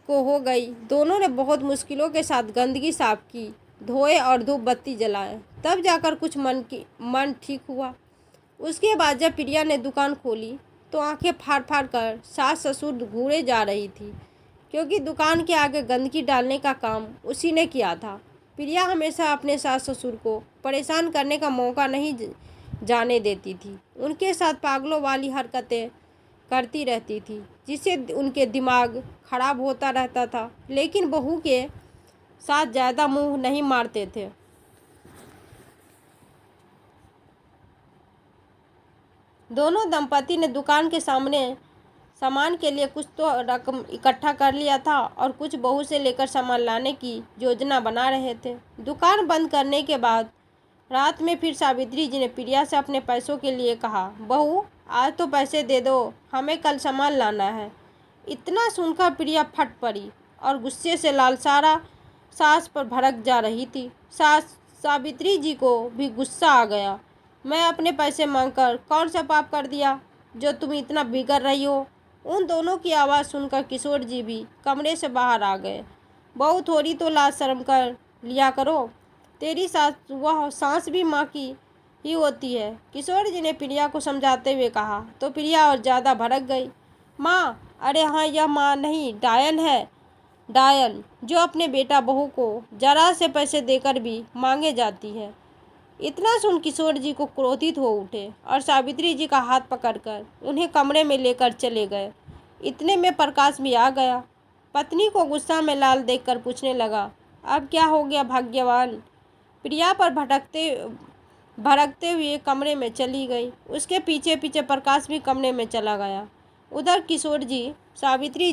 हो गई। दोनों ने बहुत मुश्किलों के साथ गंदगी साफ की, धोए और धूप बत्ती जलाए, तब जाकर कुछ मन ठीक हुआ। उसके बाद जब प्रिया ने दुकान खोली तो आंखें फाड़ फाड़ कर सास ससुर घूरे जा रही थी, क्योंकि दुकान के आगे गंदगी डालने का काम उसी ने किया था। प्रिया हमेशा अपने सास ससुर को परेशान करने का मौका नहीं जाने देती थी। उनके साथ पागलों वाली हरकतें करती रहती थी, जिससे उनके दिमाग खराब होता रहता था। लेकिन बहू के साथ ज़्यादा मुंह नहीं मारते थे। दोनों दंपति ने दुकान के सामने सामान के लिए कुछ तो रकम इकट्ठा कर लिया था और कुछ बहू से लेकर सामान लाने की योजना बना रहे थे। दुकान बंद करने के बाद रात में फिर सावित्री जी ने प्रिया से अपने पैसों के लिए कहा, बहू आज तो पैसे दे दो, हमें कल सामान लाना है। इतना सुनकर प्रिया फट पड़ी और गुस्से से लालसारा सास पर भड़क जा रही थी। सावित्री जी को भी गुस्सा आ गया। मैं अपने पैसे मांगकर कौन सा पाप कर दिया जो तुम इतना बिगड़ रही हो? उन दोनों की आवाज़ सुनकर किशोर जी भी कमरे से बाहर आ गए। बहू थोड़ी तो लाज शर्म कर लिया करो, तेरी सांस भी माँ की ही होती है। किशोर जी ने प्रिया को समझाते हुए कहा तो प्रिया और ज़्यादा भड़क गई। माँ, अरे हाँ यह माँ नहीं डायन है, डायन जो अपने बेटा बहू को जरा से पैसे देकर भी मांगे जाती है। इतना सुन किशोर जी को क्रोधित हो उठे और सावित्री जी का हाथ पकड़कर उन्हें कमरे में लेकर चले गए। इतने में प्रकाश भी आ गया। पत्नी को गुस्सा में लाल देखकर पूछने लगा, अब क्या हो गया भाग्यवान? प्रिया पर भड़कते हुए कमरे में चली गई। उसके पीछे पीछे प्रकाश भी कमरे में चला गया। उधर किशोर जी, सावित्री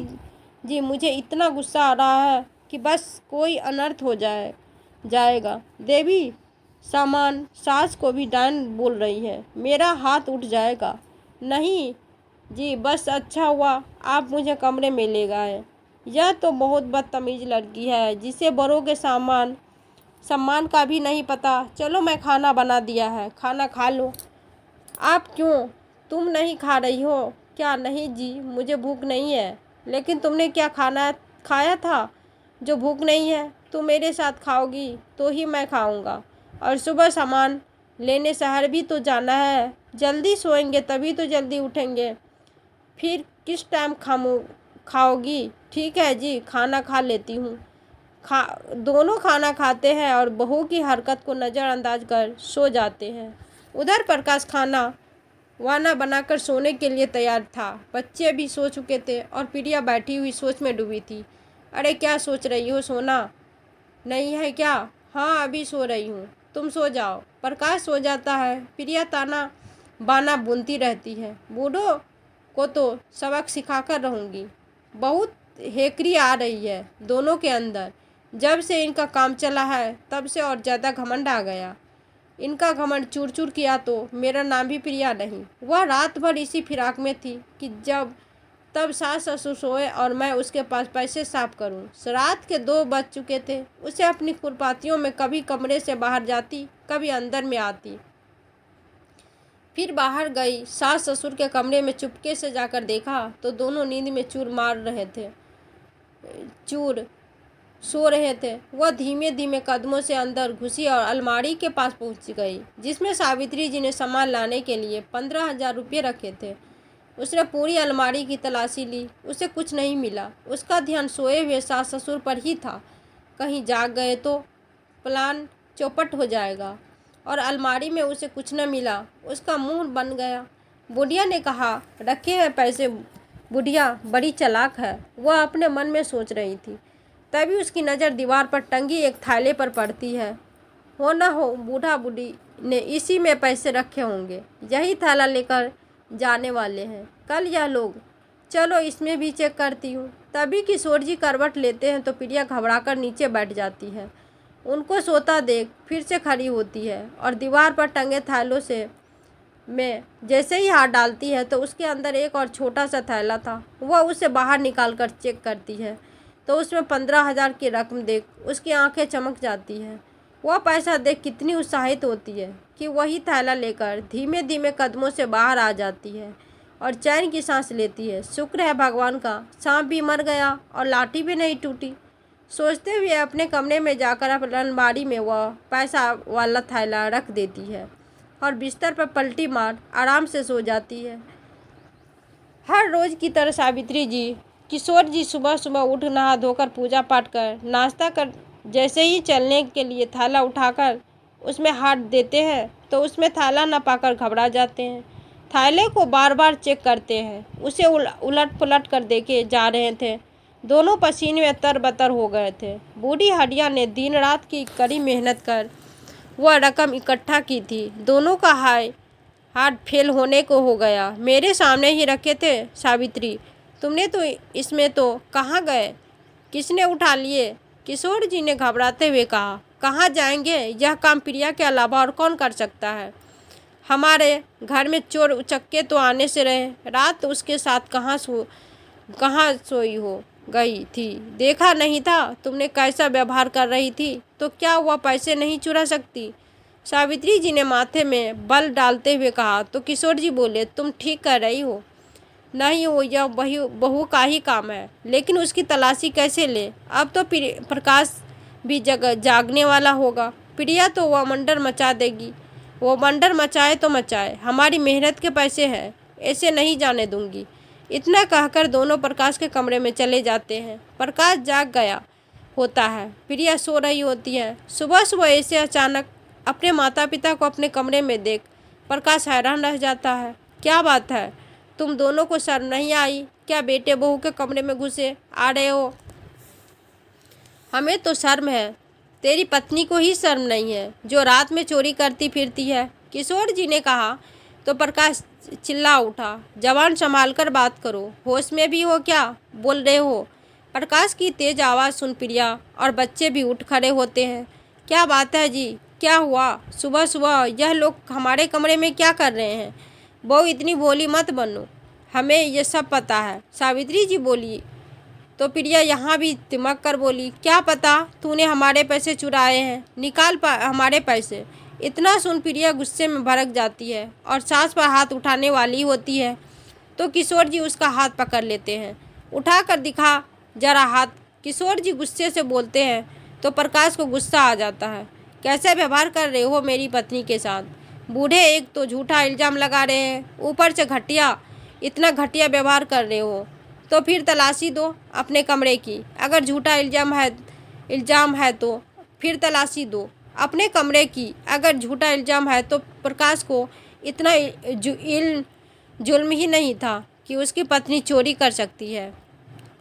जी मुझे इतना गुस्सा आ रहा है कि बस कोई अनर्थ हो जाएगा। देवी सामान सास को भी डायन बोल रही है, मेरा हाथ उठ जाएगा। नहीं जी, बस अच्छा हुआ आप मुझे कमरे में ले गए। यह तो बहुत बदतमीज लड़की है जिसे बड़ों के सम्मान का भी नहीं पता। चलो मैं खाना बना दिया है, खाना खा लो। आप क्यों, तुम नहीं खा रही हो क्या? नहीं जी, मुझे भूख नहीं है। लेकिन तुमने क्या खाया था जो भूख नहीं है? तुम मेरे साथ खाओगी तो ही मैं खाऊंगा। और सुबह सामान लेने शहर भी तो जाना है। जल्दी सोएंगे तभी तो जल्दी उठेंगे। फिर किस टाइम खाओगी? ठीक है जी, खाना खा लेती हूँ। दोनों खाना खाते हैं और बहू की हरकत को नज़रअंदाज कर सो जाते हैं। उधर प्रकाश खाना वाना बनाकर सोने के लिए तैयार था। बच्चे भी सो चुके थे और प्रिया बैठी हुई सोच में डूबी थी। अरे क्या सोच रही हो, सोना नहीं है क्या? हाँ अभी सो रही हूँ, तुम सो जाओ। प्रकाश सो जाता है। प्रिया ताना बाना बुनती रहती है, बूढ़ों को तो सबक सिखाकर रहूँगी। बहुत हेकरी आ रही है दोनों के अंदर। जब से इनका काम चला है तब से और ज़्यादा घमंड आ गया। इनका घमंड चूर चूर किया तो मेरा नाम भी प्रिया नहीं। वह रात भर इसी फिराक में थी कि जब तब सास ससुर सोए और मैं उसके पास पैसे साफ करूं। रात के 2 बज चुके थे। उसे अपनी खुरपातियों में कभी कमरे से बाहर जाती, कभी अंदर में आती, फिर बाहर गई। सास ससुर के कमरे में चुपके से जाकर देखा तो दोनों नींद में चूर मार रहे थे। चूर सो रहे थे। वह धीमे धीमे कदमों से अंदर घुसी और अलमारी के पास पहुंच गई, जिसमें सावित्री जी ने सामान लाने के लिए 15,000 रुपये रखे थे। उसने पूरी अलमारी की तलाशी ली, उसे कुछ नहीं मिला। उसका ध्यान सोए हुए सास ससुर पर ही था। कहीं जाग गए तो प्लान चौपट हो जाएगा। और अलमारी में उसे कुछ न मिला। उसका मुंह बन गया। बुढ़िया ने कहा, रखे हैं पैसे। बुढ़िया बड़ी चालाक है, वह अपने मन में सोच रही थी। तभी उसकी नज़र दीवार पर टंगी एक थैले पर पड़ती है। हो न हो बूढ़ा बूढ़ी ने इसी में पैसे रखे होंगे, यही थैला लेकर जाने वाले हैं कल यह लोग। चलो इसमें भी चेक करती हूँ। तभी किशोर जी करवट लेते हैं तो प्रिया घबराकर नीचे बैठ जाती है। उनको सोता देख फिर से खड़ी होती है और दीवार पर टंगे थैलों से में जैसे ही हाथ डालती है तो उसके अंदर एक और छोटा सा थैला था। वह उसे बाहर निकाल कर चेक करती है तो उसमें 15,000 की रकम देख उसकी आंखें चमक जाती हैं। वह पैसा देख कितनी उत्साहित होती है कि वही थैला लेकर धीमे धीमे कदमों से बाहर आ जाती है और चैन की सांस लेती है। शुक्र है भगवान का, सांप भी मर गया और लाठी भी नहीं टूटी। सोचते हुए अपने कमरे में जाकर अलमारी में वह पैसा वाला थैला रख देती है और बिस्तर पर पलटी मार आराम से सो जाती है। हर रोज़ की तरह सावित्री जी किशोर जी सुबह सुबह उठ नहा धोकर पूजा पाठ कर नाश्ता कर जैसे ही चलने के लिए थैला उठाकर उसमें हाथ देते हैं तो उसमें थैला न पाकर घबरा जाते हैं। थैले को बार बार चेक करते हैं। उसे उलट पुलट कर देखे जा रहे थे। दोनों पसीने में तरबतर हो गए थे। बूढ़ी हडिया ने दिन रात की कड़ी मेहनत कर वह रकम इकट्ठा की थी। दोनों का हार्ट फेल होने को हो गया। मेरे सामने ही रखे थे सावित्री, तुमने तो इसमें तो कहाँ गए, किसने उठा लिए? किशोर जी ने घबराते हुए कहा, कहाँ जाएंगे, यह काम प्रिया के अलावा और कौन कर सकता है। हमारे घर में चोर उचक्के तो आने से रहे, रात उसके साथ कहाँ सोई हो गई थी, देखा नहीं था तुमने कैसा व्यवहार कर रही थी, तो क्या वह पैसे नहीं चुरा सकती? सावित्री जी ने माथे में बल डालते हुए कहा। तो किशोर जी बोले, तुम ठीक कर रही हो, नहीं हो यह बहू का ही काम है, लेकिन उसकी तलाशी कैसे ले? अब तो प्रकाश भी जागने वाला होगा। प्रिया तो वह मंडर मचा देगी। वो मंडर मचाए तो मचाए, हमारी मेहनत के पैसे हैं, ऐसे नहीं जाने दूंगी। इतना कहकर दोनों प्रकाश के कमरे में चले जाते हैं। प्रकाश जाग गया होता है, प्रिया सो रही होती है। सुबह सुबह ऐसे अचानक अपने माता पिता को अपने कमरे में देख प्रकाश हैरान रह जाता है। क्या बात है, तुम दोनों को शर्म नहीं आई क्या? बेटे बहू के कमरे में घुसे आ रहे हो। हमें तो शर्म है, तेरी पत्नी को ही शर्म नहीं है जो रात में चोरी करती फिरती है, किशोर जी ने कहा। तो प्रकाश चिल्ला उठा, जवान संभाल कर बात करो, होश में भी हो क्या बोल रहे हो? प्रकाश की तेज आवाज़ सुन प्रिया और बच्चे भी उठ खड़े होते हैं। क्या बात है जी, क्या हुआ? सुबह सुबह यह लोग हमारे कमरे में क्या कर रहे हैं? बहू इतनी भोली मत बनो, हमें ये सब पता है, सावित्री जी बोली। तो प्रिया यहाँ भी तिमक कर बोली, क्या पता, तूने हमारे पैसे चुराए हैं, निकाल हमारे पैसे। इतना सुन प्रिया गुस्से में भड़क जाती है और सास पर हाथ उठाने वाली होती है तो किशोर जी उसका हाथ पकड़ लेते हैं। उठा कर दिखा जरा हाथ, किशोर जी गुस्से से बोलते हैं। तो प्रकाश को गुस्सा आ जाता है, कैसे व्यवहार कर रहे हो मेरी पत्नी के साथ? बूढ़े एक तो झूठा इल्ज़ाम लगा रहे हैं, ऊपर से इतना घटिया व्यवहार कर रहे हो, तो फिर तलाशी दो अपने कमरे की। अगर झूठा इल्ज़ाम है तो फिर तलाशी दो अपने कमरे की। अगर झूठा इल्ज़ाम है तो प्रकाश को इतना जुल्म ही नहीं था कि उसकी पत्नी चोरी कर सकती है।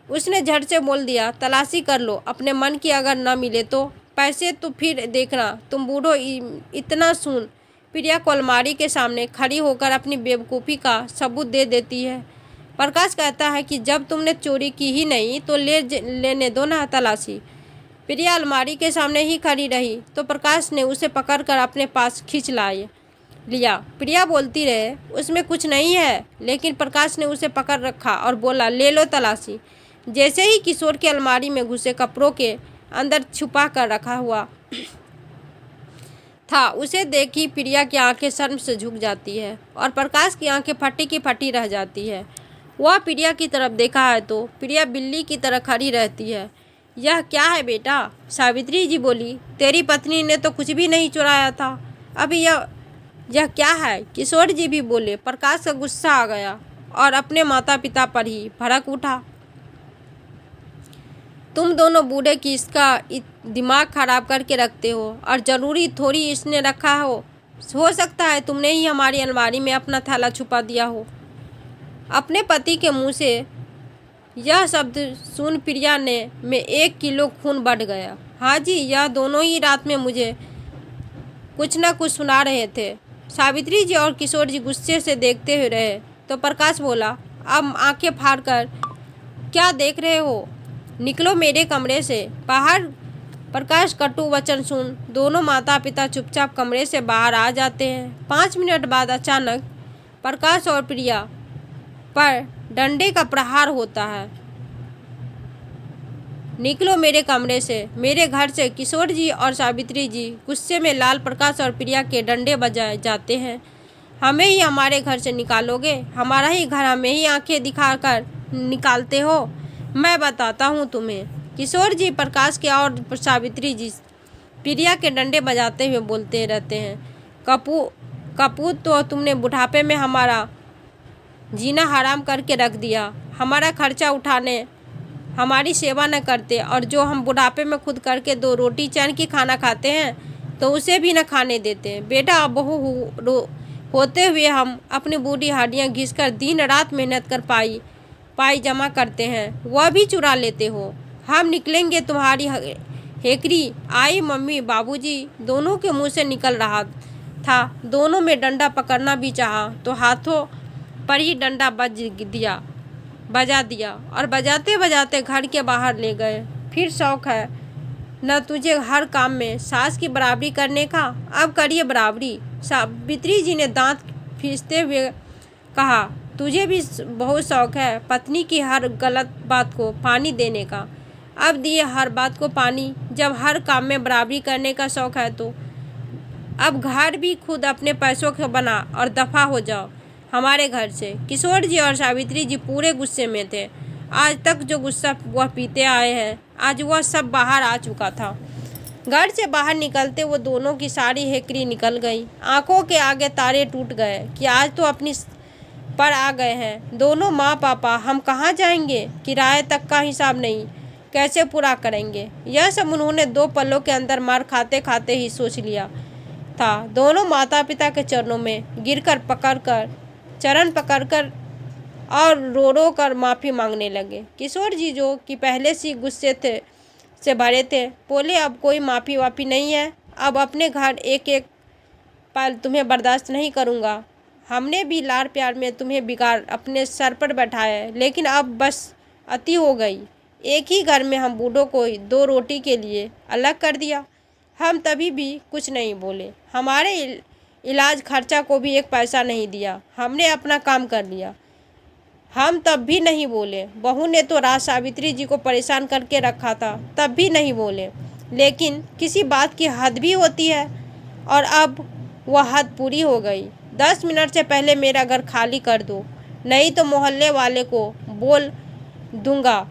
उसने झट से बोल दिया, तलाशी कर लो अपने मन की, अगर न मिले तो पैसे तो फिर देखना तुम बूढ़ो। इतना सुन प्रिया को अलमारी के सामने खड़ी होकर अपनी बेवकूफ़ी का सबूत दे देती है। प्रकाश कहता है कि जब तुमने चोरी की ही नहीं तो लेने दो ना तलाशी। प्रिया अलमारी के सामने ही खड़ी रही तो प्रकाश ने उसे पकड़कर अपने पास खींच लिया। प्रिया बोलती रहे उसमें कुछ नहीं है, लेकिन प्रकाश ने उसे पकड़ रखा और बोला, ले लो तलाशी। जैसे ही किशोर की अलमारी में घुसे कपड़ों के अंदर छुपा कर रखा हुआ था, उसे देखी प्रिया की आंखें शर्म से झुक जाती है और प्रकाश की आंखें फटी की फटी रह जाती है। वह प्रिया की तरफ देखा है तो प्रिया बिल्ली की तरह खड़ी रहती है। यह क्या है बेटा? सावित्री जी बोली। तेरी पत्नी ने तो कुछ भी नहीं चुराया था, अभी यह क्या है? किशोर जी भी बोले। प्रकाश का गुस्सा आ गया और अपने माता पिता पर ही भड़क उठा। तुम दोनों बूढ़े की इसका दिमाग खराब करके रखते हो और ज़रूरी थोड़ी इसने रखा हो सकता है तुमने ही हमारी अलमारी में अपना थैला छुपा दिया हो। अपने पति के मुंह से यह शब्द सुन प्रिया में 1 किलो खून बढ़ गया। हाँ जी, यह दोनों ही रात में मुझे कुछ न कुछ सुना रहे थे। सावित्री जी और किशोर जी गुस्से से देखते हुए रहे तो प्रकाश बोला, अब आंखें फाड़ कर क्या देख रहे हो? निकलो मेरे कमरे से बाहर। प्रकाश कटु वचन सुन दोनों माता पिता चुपचाप कमरे से बाहर आ जाते हैं। 5 मिनट बाद अचानक प्रकाश और प्रिया पर डंडे का प्रहार होता है। निकलो मेरे कमरे से, मेरे घर से। किशोर जी और सावित्री जी गुस्से में लाल प्रकाश और प्रिया के डंडे बजाए जाते हैं। हमें ही हमारे घर से निकालोगे? हमारा ही घर हमें ही आंखें दिखाकर निकालते हो? मैं बताता हूँ तुम्हें। किशोर जी प्रकाश के और सावित्री जी प्रिया के डंडे बजाते हुए बोलते रहते हैं। कपूत तो तुमने बुढ़ापे में हमारा जीना हराम करके रख दिया। हमारा खर्चा उठाने, हमारी सेवा न करते और जो हम बुढ़ापे में खुद करके 2 रोटी चैन की खाना खाते हैं तो उसे भी न खाने देते। बेटा अब बहू होते हुए हम अपनी बूढ़ी हड्डियाँ घिसकर दिन रात मेहनत कर पाई जमा करते हैं, वह भी चुरा लेते हो। हम निकलेंगे तुम्हारी हेकरी आई मम्मी बाबूजी दोनों के मुंह से निकल रहा था। दोनों में डंडा पकड़ना भी चाहा तो हाथों पर ही डंडा बजा दिया और बजाते बजाते घर के बाहर ले गए। फिर शौक है न तुझे हर काम में सास की बराबरी करने का? अब करिए बराबरी। सावित्री जी ने दांत खींचते हुए कहा, तुझे भी बहुत शौक है पत्नी की हर गलत बात को पानी देने का। अब दिए हर बात को पानी। जब हर काम में बराबरी करने का शौक है तो अब घर भी खुद अपने पैसों के बना और दफा हो जाओ हमारे घर से। किशोर जी और सावित्री जी पूरे गुस्से में थे। आज तक जो गुस्सा वह पीते आए हैं, आज वह सब बाहर आ चुका था। घर से बाहर निकलते वो दोनों की सारी हेकड़ी निकल गई। आंखों के आगे तारे टूट गए कि आज तो अपनी पर आ गए हैं। दोनों माँ पापा हम कहाँ जाएंगे? किराए तक का हिसाब नहीं, कैसे पूरा करेंगे? यह सब उन्होंने 2 पलों के अंदर मार खाते खाते ही सोच लिया था। दोनों माता पिता के चरणों में चरण पकड़कर और रो कर माफ़ी मांगने लगे। किशोर जी जो कि पहले से गुस्से से भरे थे बोले, अब कोई माफ़ी वाफ़ी नहीं है। अब अपने घर एक पल तुम्हें बर्दाश्त नहीं करूँगा। हमने भी लाड़ प्यार में तुम्हें बिगाड़ अपने सर पर बैठाया, लेकिन अब बस अति हो गई। एक ही घर में हम बूढ़ों को 2 रोटी के लिए अलग कर दिया। हम तभी भी कुछ नहीं बोले। हमारे इलाज खर्चा को भी 1 पैसा नहीं दिया। हमने अपना काम कर लिया, हम तब भी नहीं बोले। बहू ने तो रात सावित्री जी को परेशान करके रखा था, तब भी नहीं बोले। लेकिन किसी बात की हद भी होती है और अब वह हद पूरी हो गई। 10 मिनट से पहले मेरा घर खाली कर दो, नहीं तो मोहल्ले वाले को बोल दूंगा।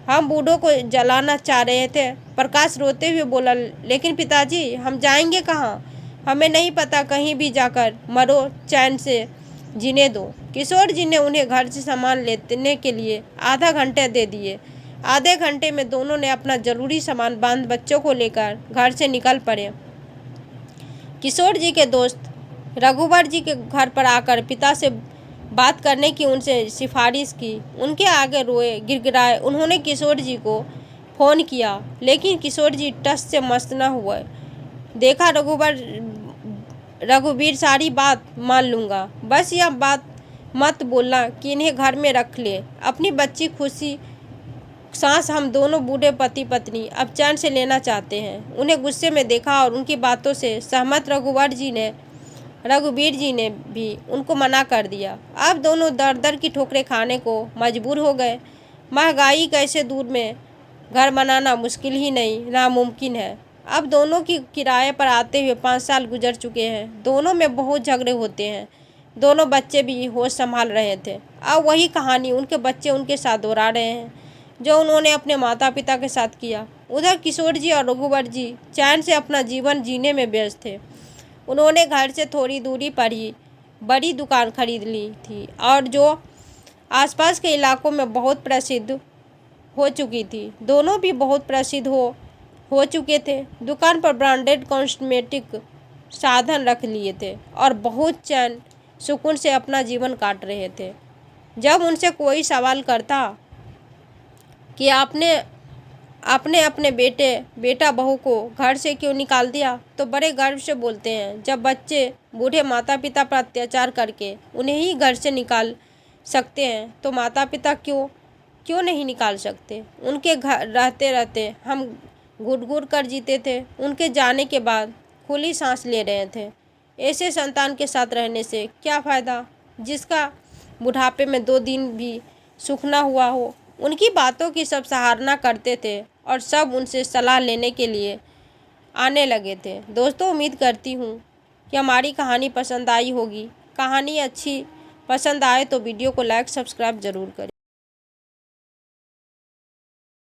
हम बूढ़ों को जलाना चाह रहे थे। प्रकाश रोते हुए बोला, लेकिन पिताजी हम जाएंगे कहाँ? हमें नहीं पता, कहीं भी जाकर मरो, चैन से जीने दो। किशोर जी ने उन्हें घर से सामान लेने के लिए आधा घंटे दे दिए। आधे घंटे में दोनों ने अपना जरूरी सामान बांध बच्चों को लेकर घर से निकल पड़े। किशोर जी के दोस्त रघुवर जी के घर पर आकर पिता से बात करने की उनसे सिफारिश की। उनके आगे रोए गिड़गिड़ाए उन्होंने किशोर जी को फ़ोन किया, लेकिन किशोर जी टस से मस्त न हुए। देखा रघुवीर सारी बात मान लूँगा, बस यह बात मत बोलना कि इन्हें घर में रख ले। अपनी बच्ची खुशी सांस हम दोनों बूढ़े पति पत्नी अब चैन से लेना चाहते हैं। उन्हें गुस्से में देखा और उनकी बातों से सहमत रघुवीर जी ने भी उनको मना कर दिया। अब दोनों दर दर की ठोकरें खाने को मजबूर हो गए। महंगाई कैसे दूर में घर बनाना मुश्किल ही नहीं, नामुमकिन है। अब दोनों की किराए पर आते हुए 5 साल गुजर चुके हैं। दोनों में बहुत झगड़े होते हैं। दोनों बच्चे भी होश संभाल रहे थे। अब वही कहानी उनके बच्चे उनके साथ दोहरा रहे हैं जो उन्होंने अपने माता पिता के साथ किया। उधर किशोर जी और रघुवर जी चैन से अपना जीवन जीने में व्यस्त थे। उन्होंने घर से थोड़ी दूरी पर ही बड़ी दुकान खरीद ली थी और जो आसपास के इलाकों में बहुत प्रसिद्ध हो चुकी थी। दोनों भी बहुत प्रसिद्ध हो चुके थे। दुकान पर ब्रांडेड कॉस्मेटिक साधन रख लिए थे और बहुत चैन सुकून से अपना जीवन काट रहे थे। जब उनसे कोई सवाल करता कि आपने अपने बेटा बहू को घर से क्यों निकाल दिया, तो बड़े गर्व से बोलते हैं, जब बच्चे बूढ़े माता पिता पर अत्याचार करके उन्हें ही घर से निकाल सकते हैं तो माता पिता क्यों नहीं निकाल सकते। उनके घर रहते रहते हम घुट कर जीते थे। उनके जाने के बाद खुली सांस ले रहे थे। ऐसे संतान के साथ रहने से क्या फ़ायदा जिसका बुढ़ापे में 2 दिन भी सुख ना हुआ हो। उनकी बातों की सब सराहना करते थे और सब उनसे सलाह लेने के लिए आने लगे थे। दोस्तों, उम्मीद करती हूँ कि हमारी कहानी पसंद आई होगी। कहानी अच्छी पसंद आए तो वीडियो को लाइक सब्सक्राइब ज़रूर करें।